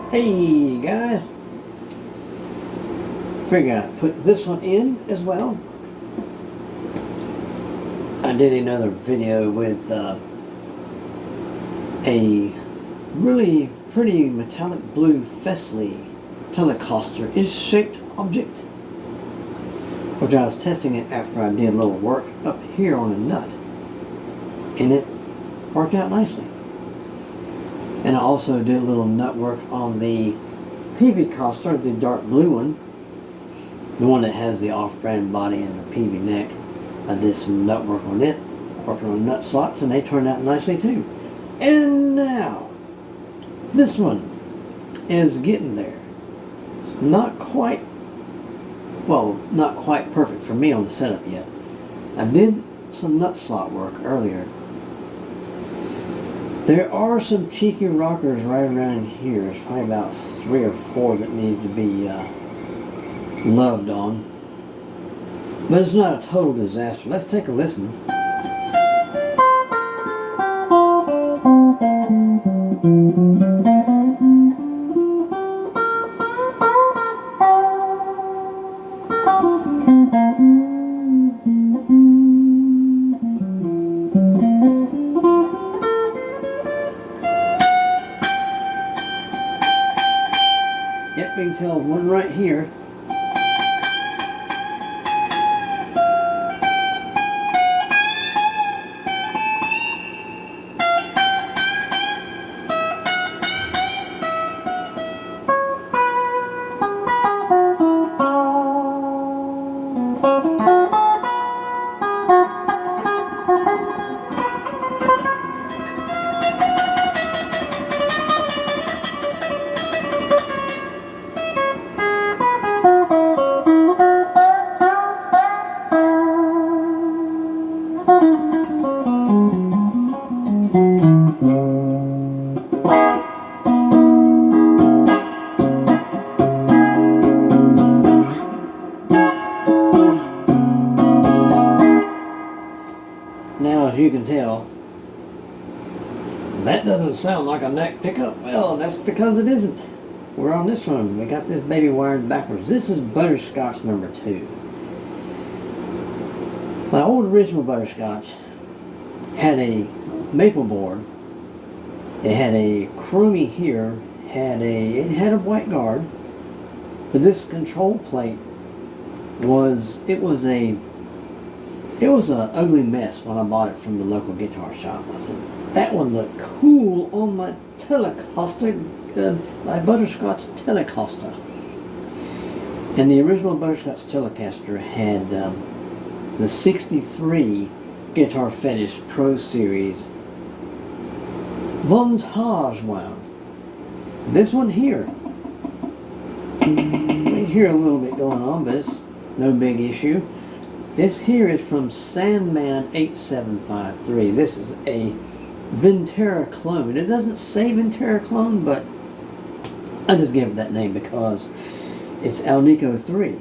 Hey guys, figure I'd put this one in as well. I did another video with a really pretty metallic blue Fesley Telecaster is-shaped object, which I was testing it after I did a little work up here on a nut, and it worked out nicely. And I also did a little nut work on the PV coaster, the dark blue one, the one that has the off-brand body and the PV neck. I did some nut work on it, worked on nut slots, and they turned out nicely too. And now, this one is getting there. It's not quite perfect for me on the setup yet. I did some nut slot work earlier. There are some cheeky rockers right around here. There's probably about 3 or 4 that need to be loved on. But it's not a total disaster. Let's take a listen. Yep, we can tell one right here. Now, as you can tell, that doesn't sound like a neck pickup. Well, that's because it isn't. We're on this one. We got this baby wired backwards. This is butterscotch number 2. My old original butterscotch had a maple board. It had a chromie here. It had a white guard. But this control plate was an ugly mess when I bought it from the local guitar shop. I said, that would look cool on my Telecaster, my butterscotch Telecaster. And the original butterscotch Telecaster had the 63 Guitar Fetish Pro Series Vintage wound. This one here, you hear a little bit going on, but it's no big issue. This here is from Sandman 8753. This is a Ventura clone. It doesn't say Ventura clone, but I just gave it that name because it's Alnico 3.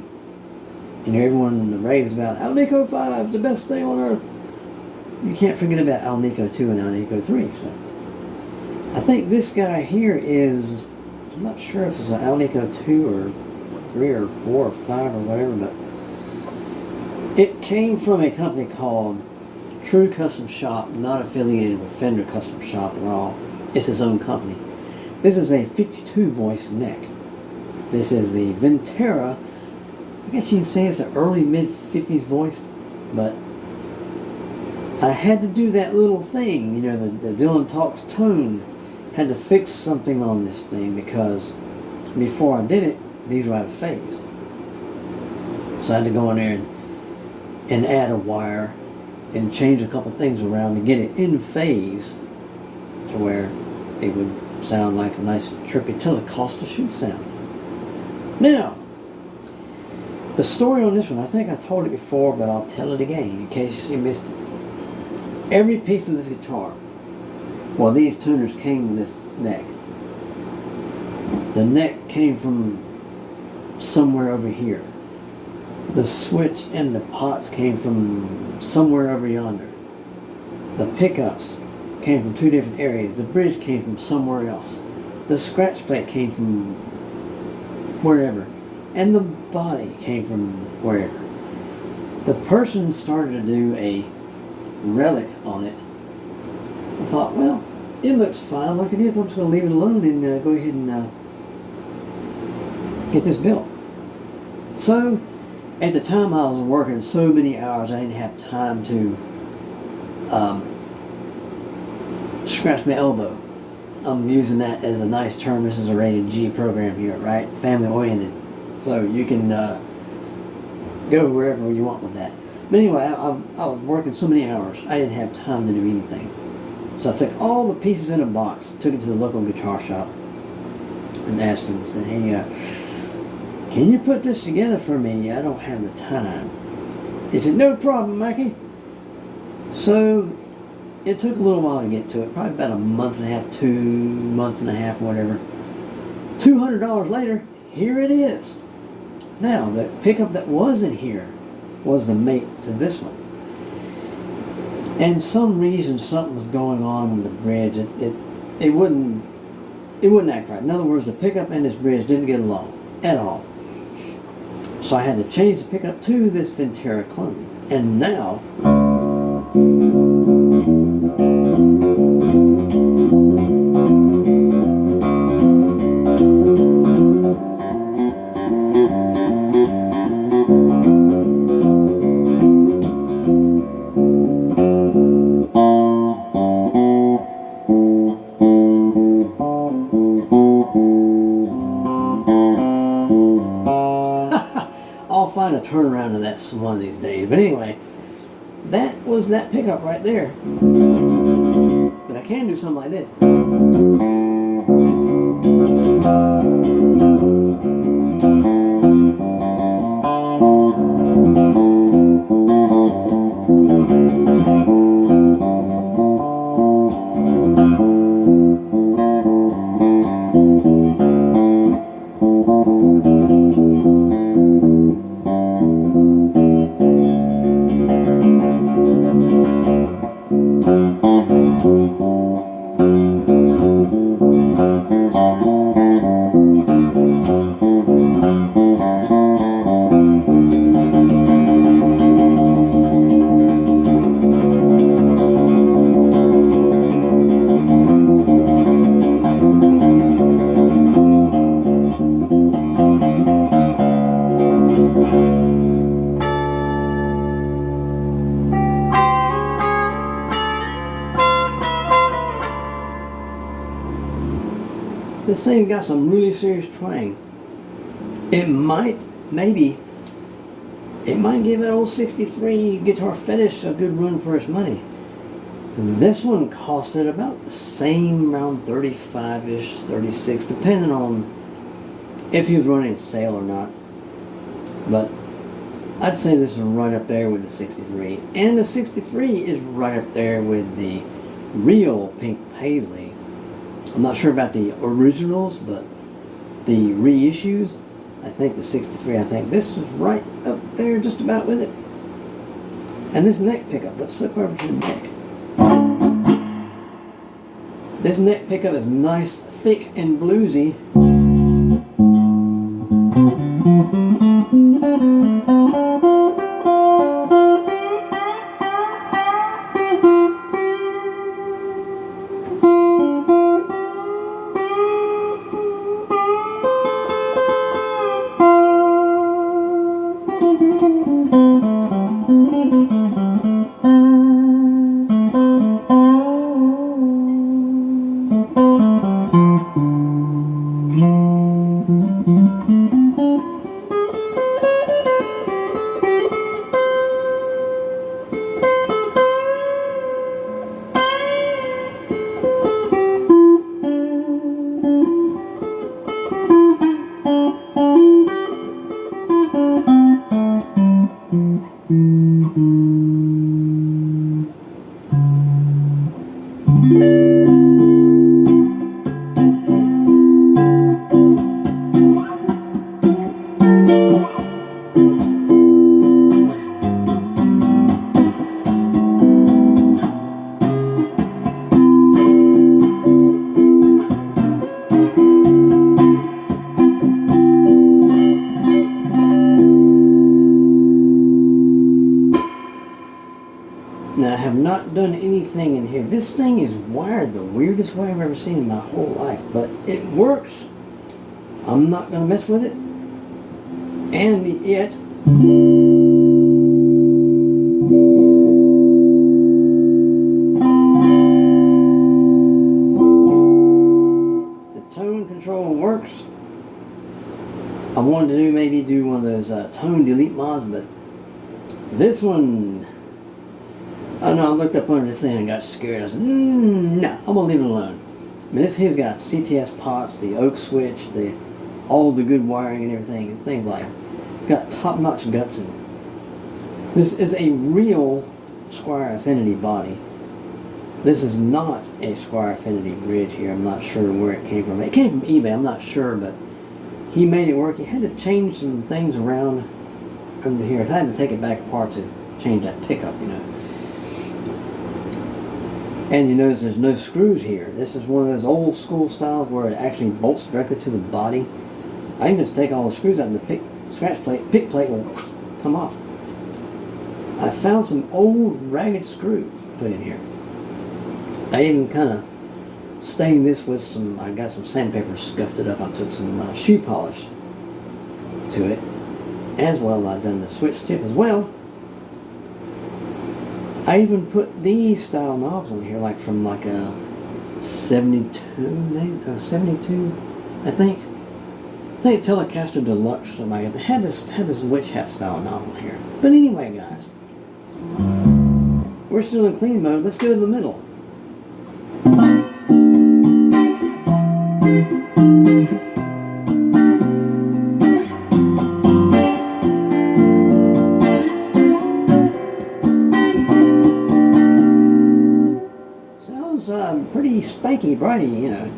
And everyone raves about Alnico 5, the best thing on earth. You can't forget about Alnico 2 and Alnico 3. So I think this guy here is, I'm not sure if it's an Alnico 2 or 3 or 4 or 5 or whatever, but it came from a company called Thru Custom Shop, not affiliated with Fender Custom Shop at all. It's its own company. This is a 52 voice neck. This is the Ventura. I guess you can say it's an early mid-50s voice, but I had to do that little thing, you know, the Dylan Talks tone. Had to fix something on this thing because before I did it, these were out of phase. So I had to go in there and add a wire and change a couple things around to get it in phase to where it would sound like a nice trippy Telecaster should sound. Now, the story on this one, I think I told it before, but I'll tell it again in case you missed it. Every piece of this guitar, well, these tuners came with this neck. The neck came from somewhere over here. The switch and the pots came from somewhere over yonder. The pickups came from 2 different areas. The bridge came from somewhere else. The scratch plate came from wherever. And the body came from wherever. The person started to do a relic on it. I thought, well, it looks fine like it is. I'm just going to leave it alone and go ahead and get this built. So, at the time I was working so many hours, I didn't have time to scratch my elbow. I'm using that as a nice term. This is a rated G program here, right? Family oriented. So you can go wherever you want with that. But anyway, I was working so many hours, I didn't have time to do anything. So I took all the pieces in a box, took it to the local guitar shop, and asked him, I said, hey, can you put this together for me? I don't have the time. He said, no problem, Mikey. So it took a little while to get to it, probably about a month and a half, 2 months and a half, whatever. $200 later, here it is. Now, the pickup that was in here was the mate to this one. And some reason something was going on with the bridge. It wouldn't act right. In other words, the pickup and this bridge didn't get along at all. So I had to change the pickup to this Ventura clone. And now I'll find a turnaround to that one of these days. But anyway, that was that pickup right there. But I can do something like this. This thing got some really serious twang. It might give that old 63 Guitar Fetish a good run for its money. This one costed about the same, around 35-ish, 36, depending on if he was running a sale or not. But I'd say this is right up there with the 63. And the 63 is right up there with the real Pink Paisley. I'm not sure about the originals, but the reissues, I think the 63, I think this is right up there just about with it. And this neck pickup, let's flip over to the neck. This neck pickup is nice, thick, and bluesy. not done anything in here. This thing is wired the weirdest way I've ever seen in my whole life, but it works. I'm not going to mess with it. And yet, the tone control works. I wanted to maybe do one of those tone delete mods, but this one, I don't know, I looked up under this thing and got scared. I said, no, I'm going to leave it alone. I mean, this here's got CTS pots, the oak switch, all the good wiring and everything, and things like it. It's got top-notch guts in it. This is a real Squier Affinity body. This is not a Squier Affinity bridge here. I'm not sure where it came from. It came from eBay, I'm not sure, but he made it work. He had to change some things around under here. I had to take it back apart to change that pickup, you know. And you notice there's no screws here. This is one of those old school styles where it actually bolts directly to the body. I can just take all the screws out and the scratch plate, pick plate will come off. I found some old ragged screws put in here. I even kind of stained this with some, I got some sandpaper, scuffed it up. I took some shoe polish to it. As well, I've done the switch tip as well. I even put these style knobs on here, like from like a 72, I think. I think Telecaster Deluxe or something like that. They had this witch hat style knob on here. But anyway, guys, we're still in clean mode. Let's go in the middle. Sounds pretty spiky, brighty, you know.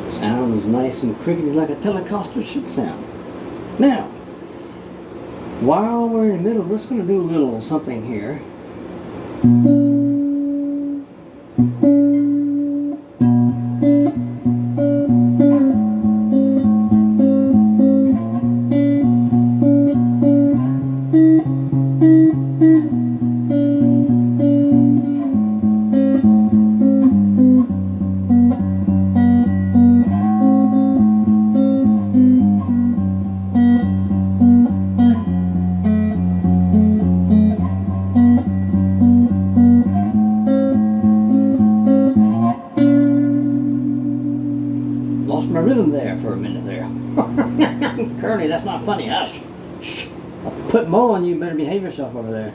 Sounds nice and crickety like a Telecaster should sound. Now, while we're in the middle, we're just going to do a little something here. Lost my rhythm there for a minute there. Curly, that's not funny. Hush. Shh. I'll put more on you. Better behave yourself over there.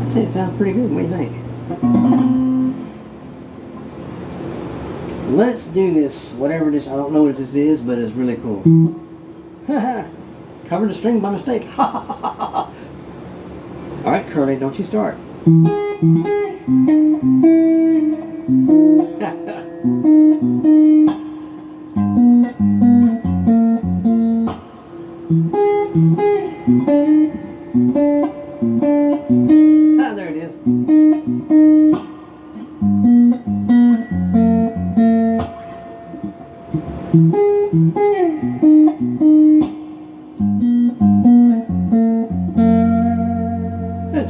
I'd say it sounds pretty good. What do you think? Let's do this, whatever this, I don't know what this is, but it's really cool. Haha, covered the string by mistake. Ha ha ha ha ha. Alright, Curly, don't you start. Ah, there it is.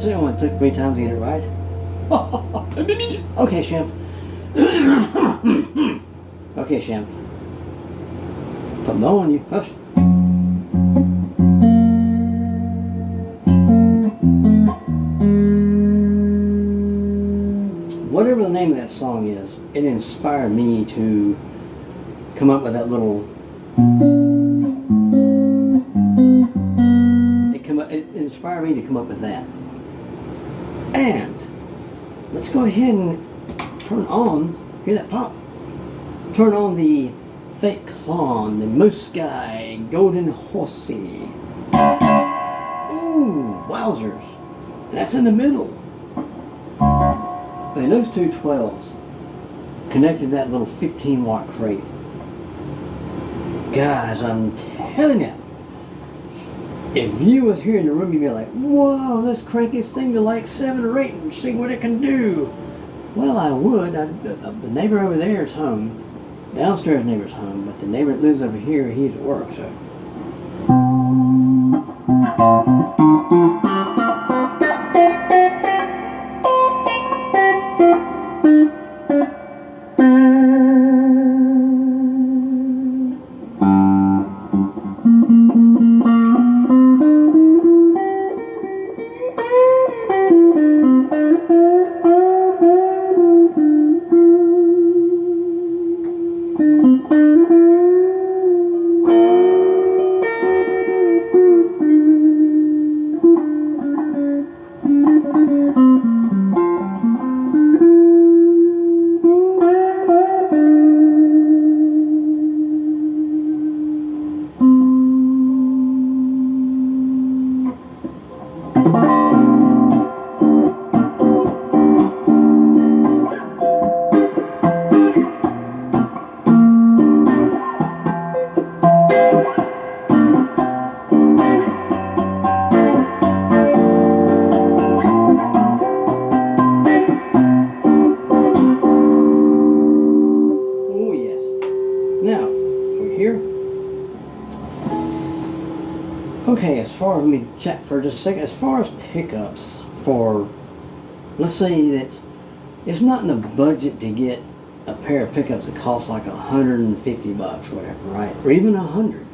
It only took 3 times to get it right. Okay, Shemp. Okay, Shemp. Put them on you. Hush. Whatever the name of that song is, it inspired me to come up with that little. It inspired me to come up with that. And let's go ahead and turn on. Hear that pop? Turn on the fake clone, the Musky Golden Horsey. Ooh, wowzers! And that's in the middle. But in those two 12s, connected that little 15-watt crate. Guys, I'm telling you, if you was here in the room, you'd be like, whoa, let's crank this thing to like 7 or 8 and see what it can do. Well, I would. The neighbor over there is home. Downstairs neighbor's home, but the neighbor that lives over here, he's at work, so. Okay, as far as, let me check for just a second, as far as pickups for, let's say that it's not in the budget to get a pair of pickups that cost like $150 whatever, right? Or even $100.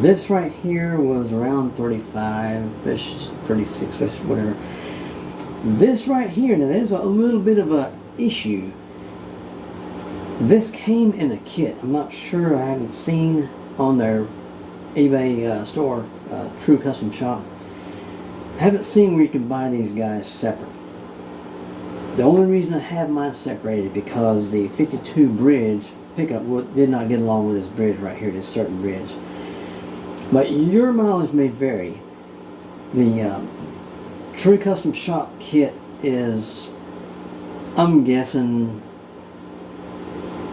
This right here was around 35-ish, 36-ish, whatever. This right here, now there's a little bit of a issue. This came in a kit. I'm not sure, I haven't seen on their eBay store, Thru Custom Shop. I haven't seen where you can buy these guys separate. The only reason I have mine separated because the 52 bridge pickup did not get along with this bridge right here, this certain bridge. But your mileage may vary. The Thru Custom Shop kit is, I'm guessing,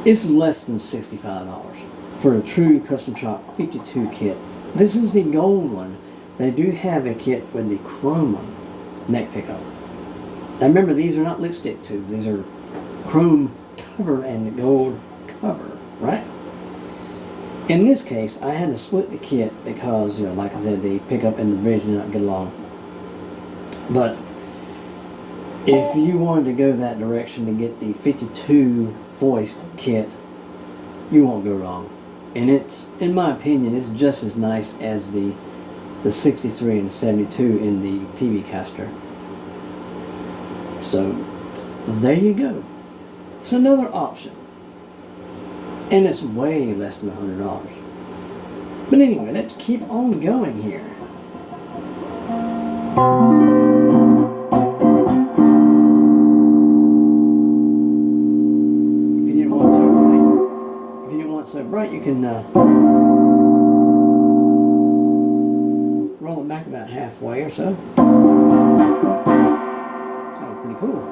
it's less than $65 for a Thru Custom Shop 52 kit. This is the gold one. They do have a kit with the chrome one, neck pickup. Now remember, these are not lipstick tubes. These are chrome cover and gold cover, right? In this case, I had to split the kit because, you know, like I said, the pickup and the bridge did not get along. But if you wanted to go that direction to get the 52 foist kit, you won't go wrong. And it's, in my opinion, it's just as nice as the 63 and 72 in the PB caster. So there you go. It's another option. And it's way less than $100. But anyway, let's keep on going here. can roll it back about halfway or so. Sounds pretty cool.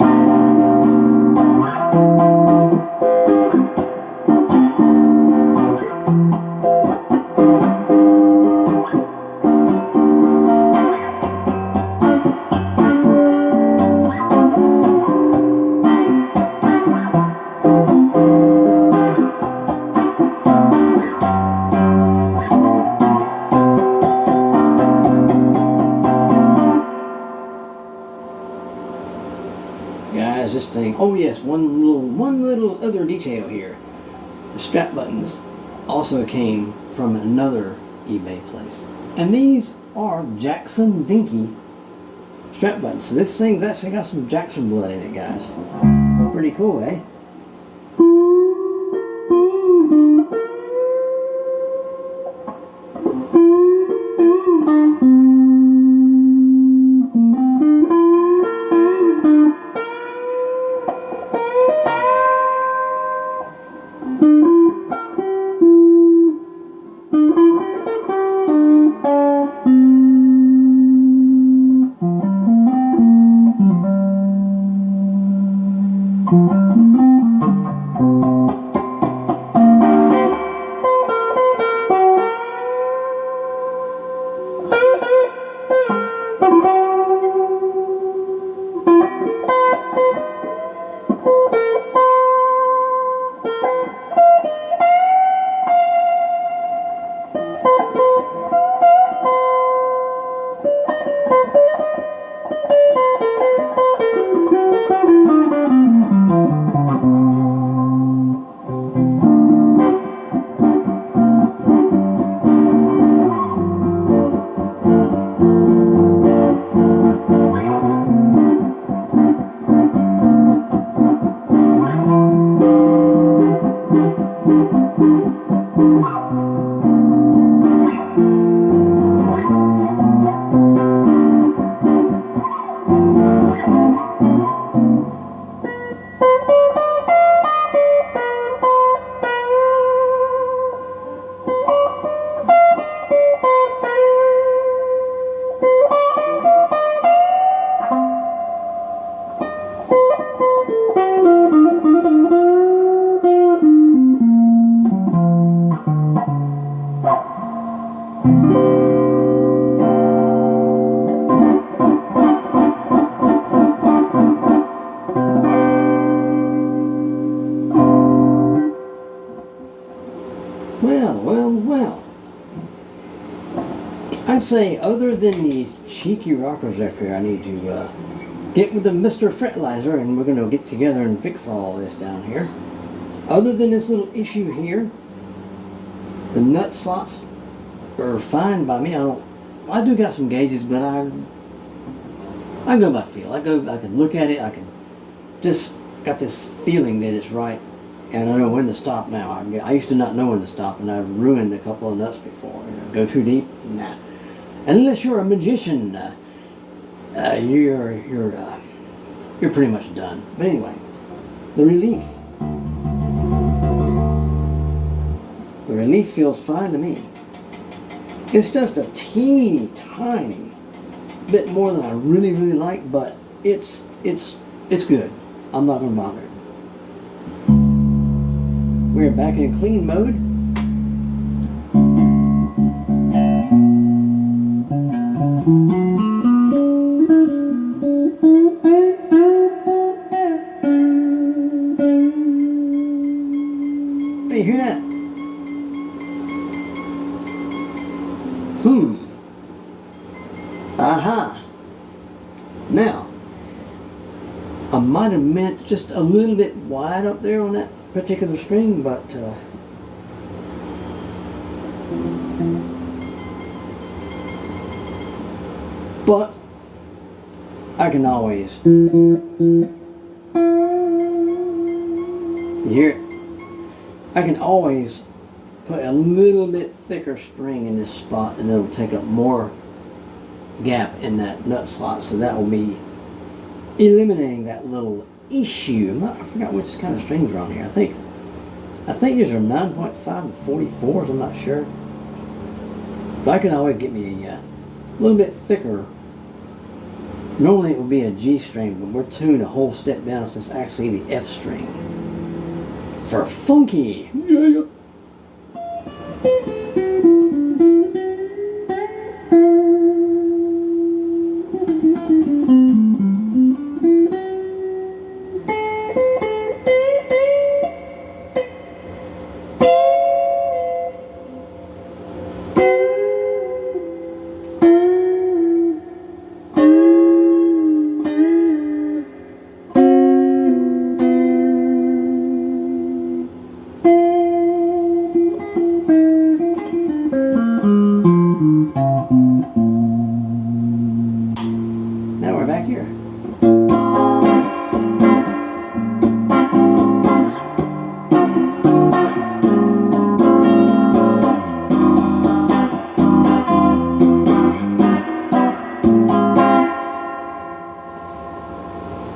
Guys, this thing, oh yes, one little other detail here. The strap buttons also came from another eBay place. And these are Jackson Dinky strap buttons. So this thing's actually got some Jackson blood in it, guys. Pretty cool, eh? Well. I'd say other than these cheeky rockers up here, I need to get with the Mr. Fretlizer and we're going to get together and fix all this down here. Other than this little issue here, the nut slots are fine by me. I do got some gauges, but I go by feel. I can look at it, I can just got this feeling that it's right. And I know when to stop now. I used to not know when to stop, and I've ruined a couple of nuts before. Go too deep? Nah. Unless you're a magician, you're pretty much done. But anyway, the relief. The relief feels fine to me. It's just a teeny tiny bit more than I really like, but it's good. I'm not gonna bother it. We're back in clean mode. Hey, you hear that? Aha. Now, I might have meant just a little bit wide up there on that particular string, but I can always hear it. I can always put a little bit thicker string in this spot and it'll take up more gap in that nut slot, so that will be eliminating that little issue. I forgot which kind of strings are on here. I I think these are 9.5 to 44s, I'm not sure. But I can always get me a little bit thicker. Normally it would be a G string, but we're tuned a whole step down, so it's actually the F string. For funky. Yeah. Now we're back here.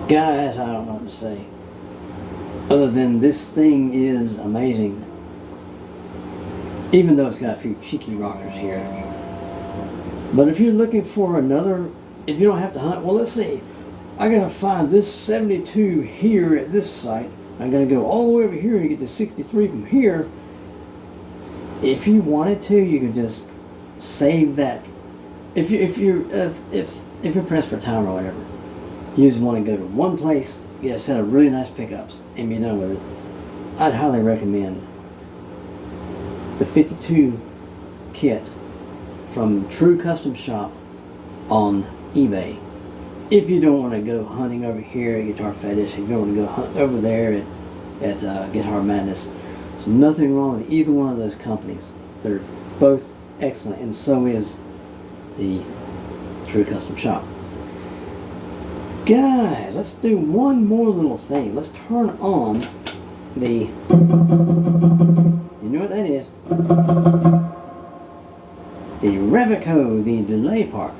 Guys, I don't know what to say. Other than this thing is amazing. Even though it's got a few cheeky rockers here. But if you're looking for another, if you don't have to hunt, well, let's see. I gotta find this 72 here at this site. I'm gonna go all the way over here to get the 63 from here. If you wanted to, you could just save that. If you're pressed for time or whatever, you just want to go to one place, get a set of really nice pickups, and be done with it. I'd highly recommend the 52 kit from True Custom Shop on eBay. If you don't want to go hunting over here at Guitar Fetish, if you don't want to go hunt over there at Guitar Madness, there's nothing wrong with either one of those companies. They're both excellent, and so is the True Custom Shop. Guys, let's do one more little thing. Let's turn on the, you know what that is? The Revico, the delay part.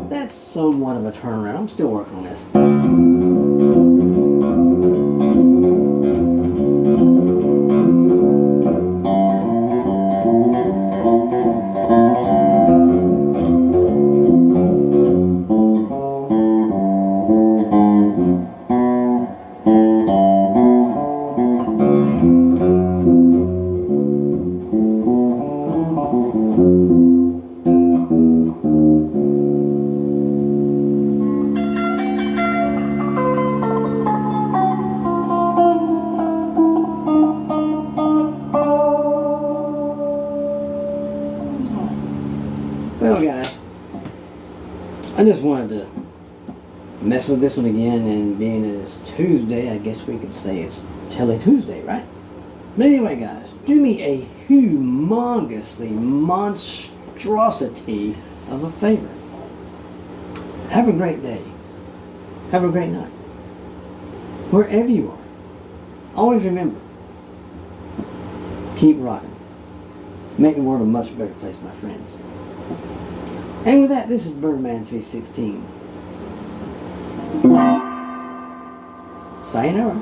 That's somewhat of a turnaround. I'm still working on this. Well, guys, I just wanted to mess with this one again, and being that it's Tuesday, I guess we could say it's Telly Tuesday, right? But anyway, guys, do me a humongously monstrosity of a favor. Have a great day. Have a great night. Wherever you are, always remember, keep rocking. Make the world a much better place, my friends. And with that, this is Birdman 316. Sayonara.